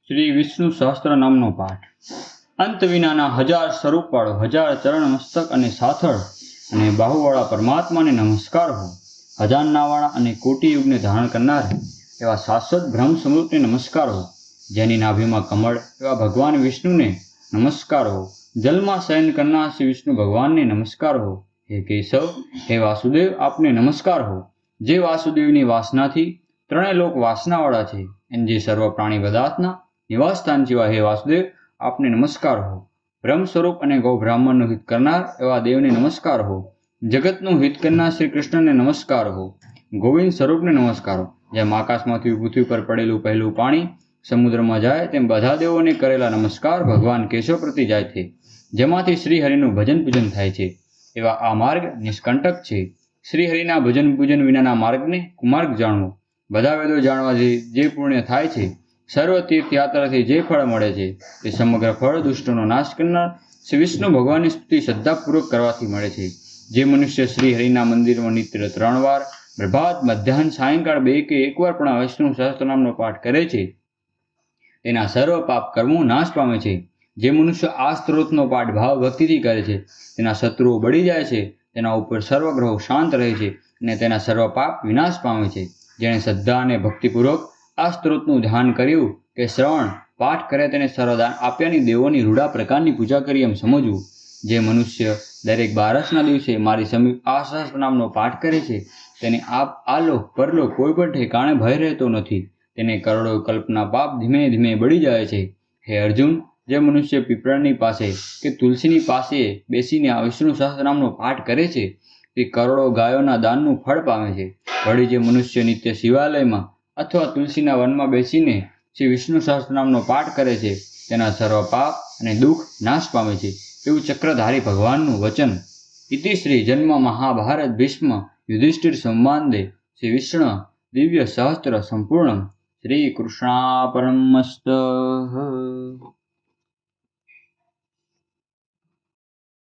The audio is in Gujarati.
શ્રી વિષ્ણુ સહસ્ત્ર નામનો પાઠ. અંત વિનાના 1000 સ્વરૂપવાળો 1000 ચરણ મસ્તક અને સાથળ અને બાહુવાળા પરમાત્માને નમસ્કાર હો. હજારનાવાળા અને કોટી યુગને ધારણ કરનાર એવા શાશ્વત બ્રહ્મ સ્વરૂપને નમસ્કાર હો. જેની નાભીમાં કમળ એવા ભગવાન વિષ્ણુને નમસ્કાર હો. જલમાં શયન કરનાર શ્રી વિષ્ણુ ભગવાનને નમસ્કાર હો. હે કેશવ, હે વાસુદેવ, આપને નમસ્કાર હો. જે વાસુદેવની વાસનાથી ત્રણેય લોક વાસનાવાળા છે, એમ જે સર્વ પ્રાણી પદાર્થના નિવાસ સ્થાન જેવા હે વાસુદેવ, આપને નમસ્કાર હો. બ્રહ્મ સ્વરૂપ અને ગૌ બ્રાહ્મણનું હિત કરનાર એવા દેવને નમસ્કાર હો. જગતનું હિત કરનાર શ્રી કૃષ્ણને નમસ્કાર હો. ગોવિંદ સ્વરૂપને નમસ્કાર હો. જેમ આકાશમાંથી પૃથ્વી પર પડેલું પહેલું પાણી સમુદ્રમાં જાય, તેમ બધા દેવોને કરેલા નમસ્કાર ભગવાન કેશવ પ્રતિ જાય છે, જેમાંથી શ્રી હરિનું ભજન પૂજન થાય છે. એવા આ માર્ગ નિષ્કંટક છે. શ્રી હરિના ભજન પૂજન વિનાના માર્ગને કુમાર્ગ જાણવો. બધા વેદો જાણવાથી જે પુણ્ય થાય છે, સર્વ તીર્થયાત્રાથી જે ફળ મળે છે, તે સમગ્ર ફળ દુષ્ટોનો નાશ કરનાર શ્રી વિષ્ણુ ભગવાનની સ્તુતિ શ્રદ્ધાપૂર્વક કરવાથી મળે છે. જે મનુષ્ય શ્રી હરિના મંદિરમાં નિત્ય 3 વાર પ્રભાત, મધ્યાહન, સાયંકાળ 2 કે 1 વાર પણ વિષ્ણુ સહસ્ત્રનામનો પાઠ કરે છે, તેના સર્વ પાપ કર્મો નાશ પામે છે. જે મનુષ્ય આ સ્ત્રોતનો પાઠ ભાવ ભક્તિથી કરે છે, તેના શત્રુઓ બળી જાય છે, તેના ઉપર સર્વગ્રહો શાંત રહે છે અને તેના સર્વ પાપ વિનાશ પામે છે. જેણે શ્રદ્ધા અને ભક્તિપૂર્વક આ સ્ત્રોતનું ધ્યાન કર્યું કે શ્રવણ પાઠ કરે, તેને સર્વદાન આપ્યાની દેવોની રૂડા પ્રકારની પૂજા કરી એમ સમજવું. જે મનુષ્ય દરેક બારસના દિવસે મારી સમીપ આ સહસ્ત્રનામનો પાઠ કરે છે, તેને આલોક પરલોક કોઈ પણ ઠેકાણે ભય રહેતો નથી. તેને કરોડો કલ્પના પાપ ધીમે ધીમે બળી જાય છે. હે અર્જુન, જે મનુષ્ય પીપળાની પાસે કે તુલસીની પાસે બેસીને આ વિષ્ણુ સહસ્ત્રનામનો પાઠ કરે છે, તે કરોડો ગાયોના દાનનું ફળ પામે છે. વળી જે મનુષ્ય નિત્ય શિવાલયમાં અથવા તુલસીના વનમાં બેસીને શ્રી વિષ્ણુ સહસ્ત્રનામનો પાઠ કરે છે, તેના સર્વ પાપ અને દુઃખ નાશ પામે છે. એવું ચક્રધારી ભગવાનનું વચન. ઇતિ શ્રી જન્મ મહાભારત ભીષ્મ યુધિષ્ઠિર સંવાદે શ્રી વિષ્ણુ દિવ્ય સહસ્ત્ર સંપૂર્ણમ. શ્રી કૃષ્ણાપરમસ્ત.